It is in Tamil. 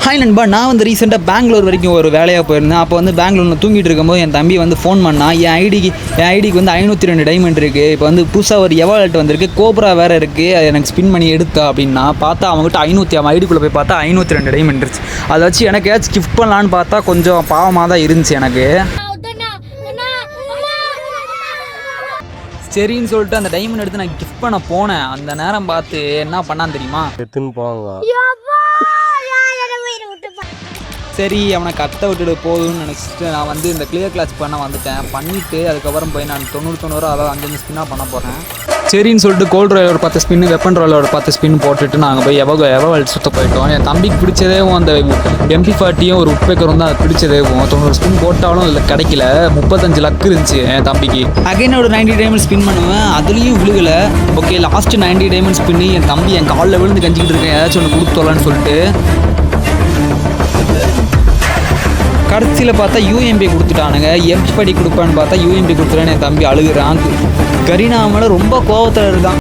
ஹாய் நண்பா, நான் வந்து ரீசெண்டாக பெங்களூர் வரைக்கும் ஒரு வேலையாக போயிருந்தேன். அப்போ வந்து பெங்களூரில் தூங்கிட்டு இருக்கும்போது என் தம்பி வந்து ஃபோன் பண்ணா. என் ஐடிக்கு வந்து 502 டைமண்ட் இருக்குது. இப்போ வந்து புதுசாக ஒரு எவாலெட் வந்திருக்கு, கோப்ரா வேறு இருக்குது, அது எனக்கு ஸ்பின் பண்ணி எடுத்தா அப்படின்னா பார்த்தா அவங்ககிட்ட 500 அவன் ஐடிக்குள்ளே போய் பார்த்தா 502 டைமண்ட் இருந்துச்சு. அதை வச்சு எனக்கு ஏதாச்சும் கிஃப்ட் பண்ணலான்னு பார்த்தா கொஞ்சம் பாவமாக தான் இருந்துச்சு எனக்கு. சரின்னு சொல்லிட்டு அந்த டைமண்ட் எடுத்து நான் கிஃப்ட் பண்ண போனேன். அந்த நேரம் பார்த்து என்ன பண்ணான்னு தெரியுமா? எடுத்துன்னு போவாங்க. சரி, அவனை கத்த விட்டுட்டு போதும்னு நினச்சிட்டு நான் வந்து இந்த கிளியர் கிளாஸ் பண்ண வந்துட்டேன். பண்ணிவிட்டு அதுக்கப்புறம் போய் நான் 90 அதாவது 5 ஸ்பின்னாக பண்ண போகிறேன். சரின்னு சொல்லிட்டு கோல்ட் ராயில் ஒரு 10 ஸ்பின்னு, வெப்பன் ராயில் ஒரு 10 ஸ்பின் போட்டுட்டு நாங்கள் போய் எவல் சுற்ற போயிட்டோம். என் தம்பிக்கு பிடிச்சதேவும் அந்த MP40 ஒரு உட்பேக்கரும் தான் அது பிடிச்சதேவும். 90 ஸ்பின் போட்டாலும் அதில் கிடைக்கல. 35 லக்கு இருந்துச்சு என் தம்பிக்கு. அகைன் ஒரு 90 டைமண்ட் ஸ்பின் பண்ணுவேன், அதுலேயும் விழுகலை. ஓகே, லாஸ்ட்டு 90 டைமண்ட் ஸ்பின்னு என் தம்பி என் காலில் விழுந்து கஞ்சிக்கிட்டு இருக்கேன், ஏதாச்சும் ஒன்று கொடுத்துடலான்னு சொல்லிட்டு. கடைசியில் பார்த்தா UMP கொடுத்துட்டானுங்க. MP40 கொடுப்பான்னு பார்த்தா UMP கொடுத்துட்டான்னு என் தம்பி அழுகுறான். கரீனா மேலே ரொம்ப கோவத்தில் இருக்கான்.